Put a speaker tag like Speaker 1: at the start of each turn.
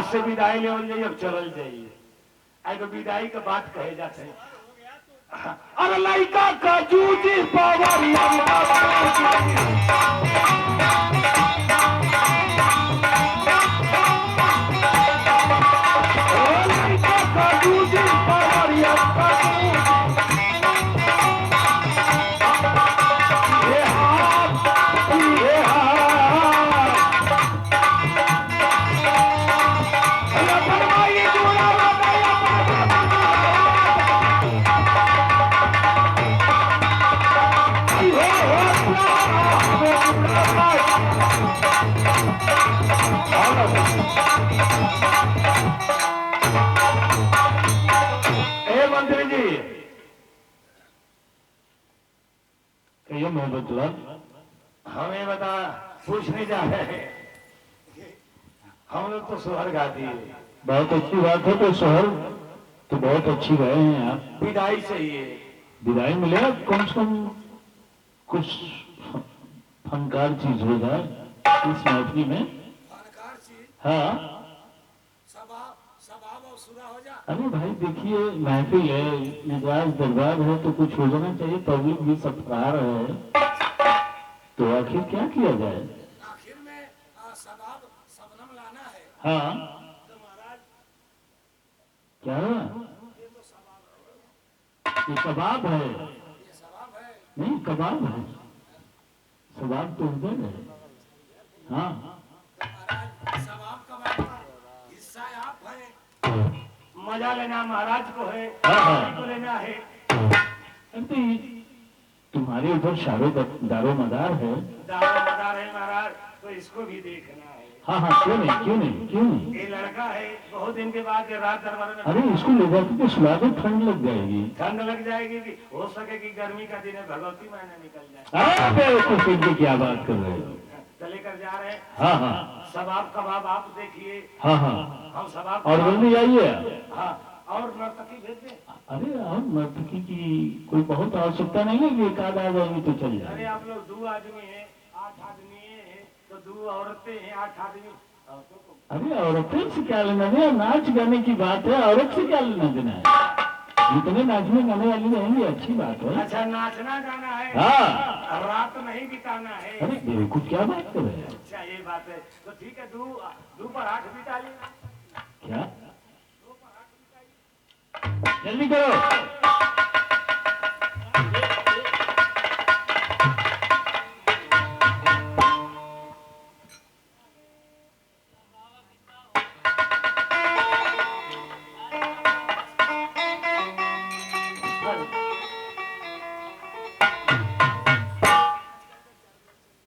Speaker 1: आज से विदाई ले जाइए, अब चलल जाइए। एगो विदाई के बात कहे जाते हैं। अरे लड़का का जूझी पावर मंत्री जी
Speaker 2: कहिए मोहब्बतुल्लाह।
Speaker 1: हमें बता, पूछने जा रहे हैं। हम लोग तो सोहर गा दिए।
Speaker 2: बहुत अच्छी बात है, तो शहर तो बहुत अच्छी गए हैं आप।
Speaker 1: विदाई चाहिए।
Speaker 2: विदाई मिलेगा, कम से कम कुछ फनकार चीज हो जाए इस महफिल में।
Speaker 3: फनकार चीज?
Speaker 2: हाँ
Speaker 3: सवाब और सुरा हो जा।
Speaker 2: अरे भाई देखिए, महफिल है, मिजाज दरबार है, तो कुछ हो जाना चाहिए। पब्लिक भी सत्कार है, तो आखिर क्या किया जाए।
Speaker 3: आखिर में सवाब सबनम लाना है।
Speaker 2: हाँ
Speaker 3: तो महाराज
Speaker 2: क्या है?
Speaker 3: ये तो सवाब है।
Speaker 2: ये कबाब है?
Speaker 3: ये सवाब है
Speaker 2: नहीं, कबाब है। सवाब तो उधर है। हाँ
Speaker 3: महाराज, सवाब का हिस्सा आप है।
Speaker 1: मजा लेना महाराज को है,
Speaker 2: हाँ।
Speaker 1: को लेना है।
Speaker 2: अरे तुम्हारे ऊपर शारो दारो मदार है।
Speaker 1: दारोमदार है महाराज, तो इसको भी देखना है।
Speaker 2: हाँ हाँ, क्यों नहीं क्यों नहीं क्यों नहीं।
Speaker 1: ये लड़का है, बहुत दिन के बाद ये रात दरबार में।
Speaker 2: अरे इसको ले जाके तो सुला दो, ठंड लग जाएगी।
Speaker 1: ठंड लग जाएगी भी, हो सके कि गर्मी का दिन है, भगवती महीने निकल जाए।
Speaker 2: अरे क्या बात कर रहे हो।
Speaker 1: तो लेकर जा रहे हैं।
Speaker 2: हाँ हाँ
Speaker 1: सवाब कबाब आप देखिए।
Speaker 2: हाँ हाँ,
Speaker 1: हम सवाब
Speaker 2: और जल्दी आइए।
Speaker 1: हाँ, और नर्तकी भेज दें।
Speaker 2: अरे हम नर्तकी की कोई बहुत आवश्यकता नहीं है कि एक आध आ जाएंगे तो चल
Speaker 1: अरे
Speaker 2: जाए।
Speaker 1: आप लोग 2 आदमी हैं, 8 आदमी हैं, तो 2 औरतें हैं, 8 आदमी।
Speaker 2: अरे औरतें से क्या लेना देना, नाच गाने की बात है, औरत से क्या लेना देना है। जितने नाचने गाने वाली रहेंगे अच्छी बात है।
Speaker 1: अच्छा, नाचना गाना है।
Speaker 2: हाँ।
Speaker 1: रात नहीं बिताना है।
Speaker 2: अरे बेवकूफ क्या बात कर रहे हैं।
Speaker 1: अच्छा, ये बात है तो ठीक है। 2 पर 8 बिता लेना।
Speaker 2: क्या? जल्दी करो।